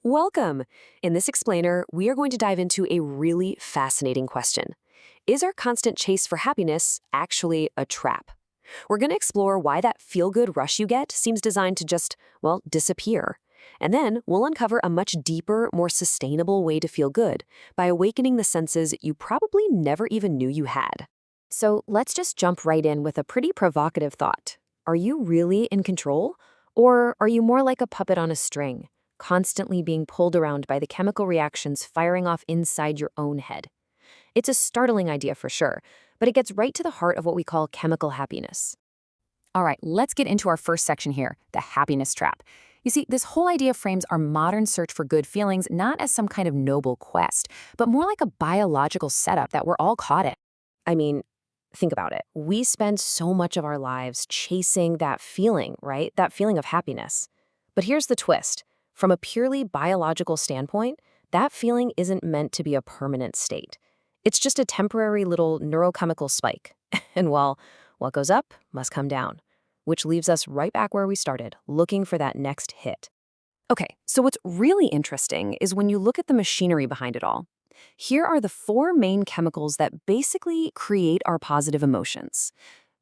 Welcome! In this explainer, we are going to dive into a really fascinating question. Is our constant chase for happiness actually a trap? We're going to explore why that feel-good rush you get seems designed to just, well, disappear. And then we'll uncover a much deeper, more sustainable way to feel good by awakening the senses you probably never even knew you had. So let's just jump right in with a pretty provocative thought. Are you really in control? Or are you more like a puppet on a string, constantly being pulled around by the chemical reactions firing off inside your own head? It's a startling idea for sure, but it gets right to the heart of what we call chemical happiness. All right, let's get into our first section here, the happiness trap. You see, this whole idea frames our modern search for good feelings not as some kind of noble quest, but more like a biological setup that we're all caught in. I mean, think about it. We spend so much of our lives chasing that feeling, right? That feeling of happiness. But here's the twist. From a purely biological standpoint, that feeling isn't meant to be a permanent state. It's just a temporary little neurochemical spike. And well, what goes up must come down, which leaves us right back where we started, looking for that next hit. Okay, so what's really interesting is when you look at the machinery behind it all. Here are the four main chemicals that basically create our positive emotions.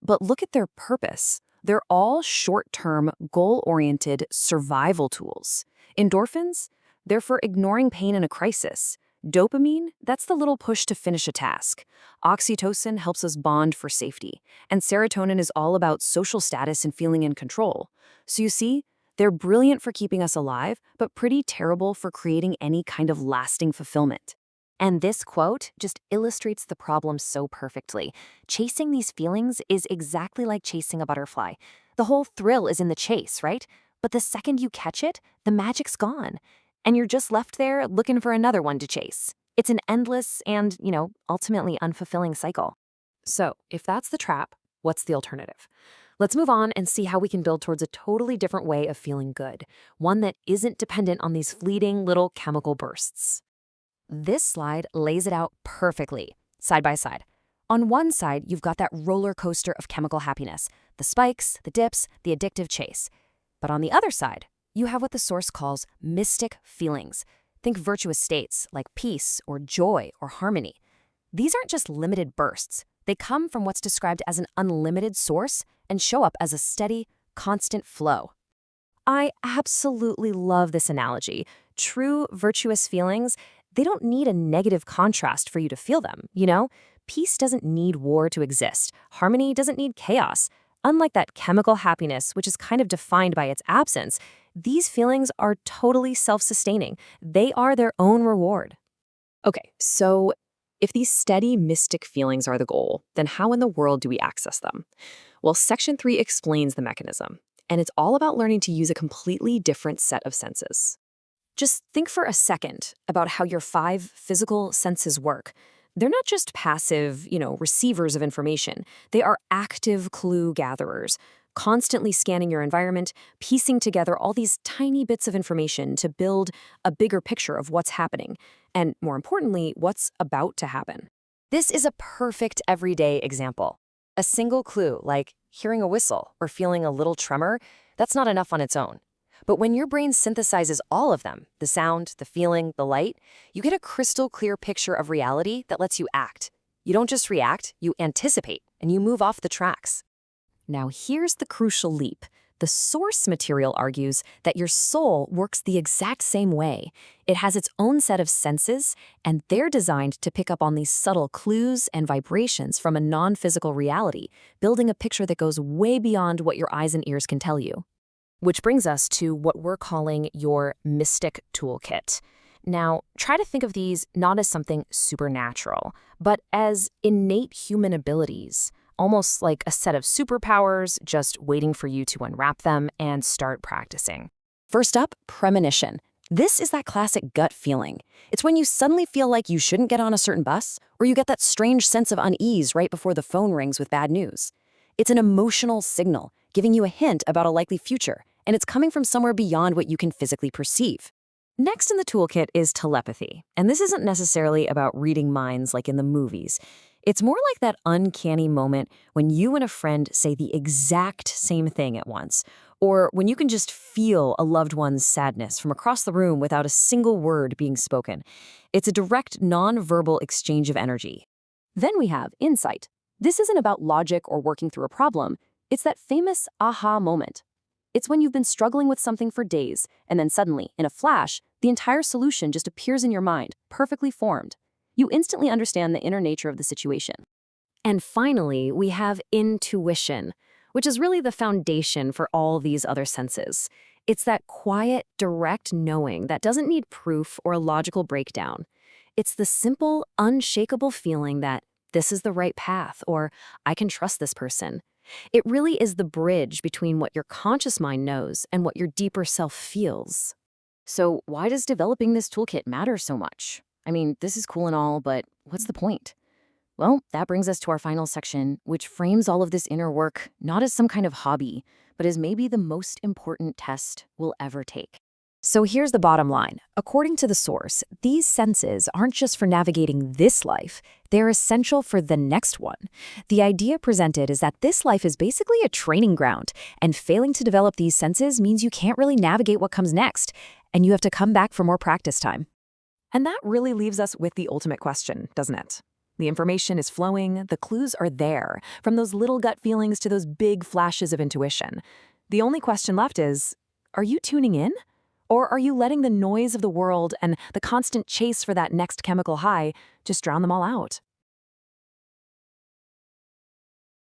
But look at their purpose. They're all short-term, goal-oriented survival tools. Endorphins? They're for ignoring pain in a crisis. Dopamine? That's the little push to finish a task. Oxytocin helps us bond for safety. And serotonin is all about social status and feeling in control. So you see, they're brilliant for keeping us alive, but pretty terrible for creating any kind of lasting fulfillment. And this quote just illustrates the problem so perfectly. Chasing these feelings is exactly like chasing a butterfly. The whole thrill is in the chase, right? But the second you catch it, the magic's gone. And you're just left there looking for another one to chase. It's an endless and, ultimately unfulfilling cycle. So, if that's the trap, what's the alternative? Let's move on and see how we can build towards a totally different way of feeling good, one that isn't dependent on these fleeting little chemical bursts. This slide lays it out perfectly, side by side. On one side, you've got that roller coaster of chemical happiness, the spikes, the dips, the addictive chase. But on the other side, you have what the source calls mystic feelings. Think virtuous states like peace or joy or harmony. These aren't just limited bursts. They come from what's described as an unlimited source and show up as a steady, constant flow. I absolutely love this analogy. True virtuous feelings, they don't need a negative contrast for you to feel them, Peace doesn't need war to exist. Harmony doesn't need chaos. Unlike that chemical happiness, which is kind of defined by its absence, these feelings are totally self-sustaining. They are their own reward. Okay, so if these steady, mystic feelings are the goal, then how in the world do we access them? Well, Section 3 explains the mechanism, and it's all about learning to use a completely different set of senses. Just think for a second about how your 5 physical senses work. They're not just passive, receivers of information. They are active clue gatherers, constantly scanning your environment, piecing together all these tiny bits of information to build a bigger picture of what's happening, and more importantly, what's about to happen. This is a perfect everyday example. A single clue, like hearing a whistle or feeling a little tremor, that's not enough on its own. But when your brain synthesizes all of them, the sound, the feeling, the light, you get a crystal clear picture of reality that lets you act. You don't just react, you anticipate, and you move off the tracks. Now here's the crucial leap. The source material argues that your soul works the exact same way. It has its own set of senses, and they're designed to pick up on these subtle clues and vibrations from a non-physical reality, building a picture that goes way beyond what your eyes and ears can tell you. Which brings us to what we're calling your mystic toolkit. Now, try to think of these not as something supernatural, but as innate human abilities, almost like a set of superpowers just waiting for you to unwrap them and start practicing. First up, premonition. This is that classic gut feeling. It's when you suddenly feel like you shouldn't get on a certain bus, or you get that strange sense of unease right before the phone rings with bad news. It's an emotional signal, giving you a hint about a likely future, and it's coming from somewhere beyond what you can physically perceive. Next in the toolkit is telepathy, and this isn't necessarily about reading minds like in the movies. It's more like that uncanny moment when you and a friend say the exact same thing at once, or when you can just feel a loved one's sadness from across the room without a single word being spoken. It's a direct, non-verbal exchange of energy. Then we have insight. This isn't about logic or working through a problem. It's that famous aha moment. It's when you've been struggling with something for days, and then suddenly, in a flash, the entire solution just appears in your mind, perfectly formed. You instantly understand the inner nature of the situation. And finally, we have intuition, which is really the foundation for all these other senses. It's that quiet, direct knowing that doesn't need proof or a logical breakdown. It's the simple, unshakable feeling that this is the right path, or I can trust this person. It really is the bridge between what your conscious mind knows and what your deeper self feels. So why does developing this toolkit matter so much? I mean, this is cool and all, but what's the point? Well, that brings us to our final section, which frames all of this inner work not as some kind of hobby, but as maybe the most important test we'll ever take. So here's the bottom line. According to the source, these senses aren't just for navigating this life, they're essential for the next one. The idea presented is that this life is basically a training ground, and failing to develop these senses means you can't really navigate what comes next, and you have to come back for more practice time. And that really leaves us with the ultimate question, doesn't it? The information is flowing, the clues are there, from those little gut feelings to those big flashes of intuition. The only question left is, are you tuning in? Or are you letting the noise of the world and the constant chase for that next chemical high just drown them all out?